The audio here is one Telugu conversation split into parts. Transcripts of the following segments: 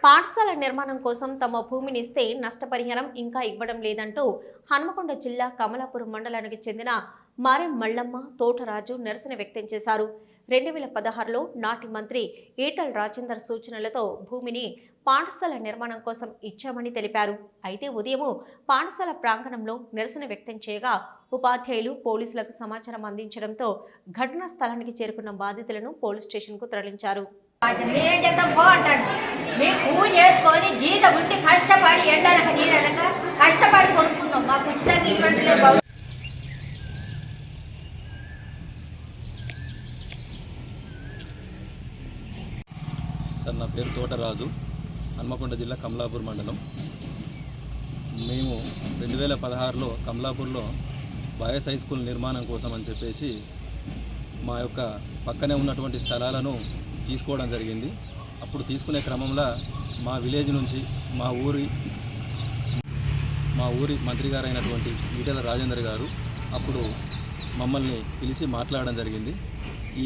పాఠశాల నిర్మాణం కోసం తమ భూమిని ఇస్తే నష్టపరిహారం ఇంకా ఇవ్వడం లేదంటూ హన్మకొండ జిల్లా కమలాపురం మండలానికి చెందిన మారెం మల్లమ్మ తోటరాజు నిరసన వ్యక్తం చేశారు. 2016లో నాటి మంత్రి ఈటల రాజేందర్ సూచనలతో భూమిని పాఠశాల నిర్మాణం కోసం ఇచ్చామని తెలిపారు. అయితే ఉదయం పాఠశాల ప్రాంగణంలో నిరసన వ్యక్తం చేయగా ఉపాధ్యాయులు పోలీసులకు సమాచారం అందించడంతో ఘటనా స్థలానికి చేరుకున్న బాధితులను పోలీస్ స్టేషన్కు తరలించారు. చేసుకొని జీత ఉండి కష్టపడి ఎండనక నీడనక కష్టపడి కొనుక్కున్నాం. మాకు ఉచితంగా ఇవ్వట్లేదు. సార్, నా పేరు తోటరాజు, హన్మకొండ జిల్లా కమలాపూర్ మండలం. మేము 2016లో కమలాపూర్లో బాయ్స్ హై స్కూల్ నిర్మాణం కోసం అని చెప్పేసి మా యొక్క పక్కనే ఉన్నటువంటి స్థలాలను తీసుకోవడం జరిగింది. అప్పుడు తీసుకునే క్రమంలో మా విలేజ్ నుంచి మా ఊరి మంత్రి గారు అయినటువంటి ఈటల రాజేందర్ గారు అప్పుడు మమ్మల్ని పిలిచి మాట్లాడడం జరిగింది.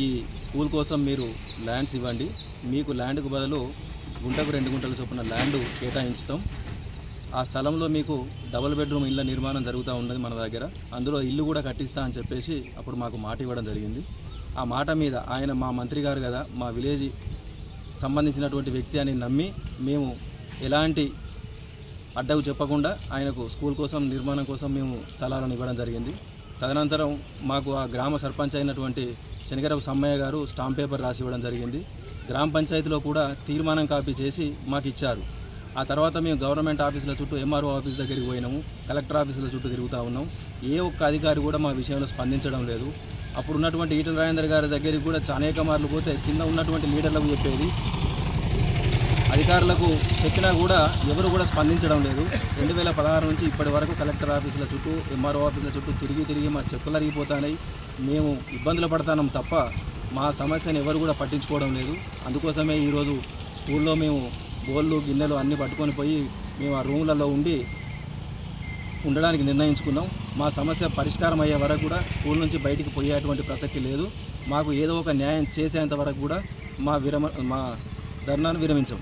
ఈ స్కూల్ కోసం మీరు ల్యాండ్స్ ఇవ్వండి, మీకు ల్యాండ్కు బదులు గుంటకు 2 గుంటల చొప్పున ల్యాండ్ కేటాయించుతాం, ఆ స్థలంలో మీకు డబుల్ బెడ్రూమ్ ఇళ్ళ నిర్మాణం జరుగుతూ ఉన్నది మన దగ్గర, అందులో ఇల్లు కూడా కట్టిస్తా అని చెప్పేసి అప్పుడు మాకు మాట ఇవ్వడం జరిగింది. ఆ మాట మీద ఆయన మా మంత్రి గారు కదా, మా విలేజ్ సంబంధించినటువంటి వ్యక్తి అని నమ్మి మేము ఎలాంటి అడ్డకు చెప్పకుండా ఆయనకు స్కూల్ కోసం నిర్మాణం కోసం మేము స్థలాలను ఇవ్వడం జరిగింది. తదనంతరం మాకు ఆ గ్రామ సర్పంచ్ అయినటువంటి శనిగరపు సమ్మయ్య గారు స్టాంప్ పేపర్ రాసి ఇవ్వడం జరిగింది. గ్రామ పంచాయతీలో కూడా తీర్మానం కాపీ చేసి మాకు ఇచ్చారు. ఆ తర్వాత మేము గవర్నమెంట్ ఆఫీసుల చుట్టూ ఎంఆర్ఓ ఆఫీస్ దగ్గరికి పోయినాము, కలెక్టర్ ఆఫీసుల చుట్టూ తిరుగుతూ ఉన్నాం. ఏ ఒక్క అధికారి కూడా మా విషయంలో స్పందించడం లేదు. అప్పుడు ఉన్నటువంటి ఈటల రాజేందర్ గారి దగ్గరికి కూడా అనేక మార్లు పోతే కింద ఉన్నటువంటి లీడర్లకు చెప్పేది, అధికారులకు చెప్పినా కూడా ఎవరు కూడా స్పందించడం లేదు. 2016 నుంచి ఇప్పటి వరకు కలెక్టర్ ఆఫీసుల చుట్టూ ఎంఆర్ఓ ఆఫీసుల చుట్టూ తిరిగి మా చెప్పులు అరిగిపోతాయి. మేము ఇబ్బందులు పడతాం తప్ప మా సమస్యను ఎవరు కూడా పట్టించుకోవడం లేదు. అందుకోసమే ఈరోజు స్కూల్లో మేము బోళ్ళు గిన్నెలు అన్నీ పట్టుకొని పోయి మేము ఆ రూములలో ఉండడానికి నిర్ణయించుకున్నాం. మా సమస్య పరిష్కారం అయ్యే వరకు కూడా స్కూల్ నుంచి బయటికి పోయేటువంటి ప్రసక్తి లేదు. మాకు ఏదో ఒక న్యాయం చేసేంత వరకు కూడా మా ధర్నాను విరమించాం.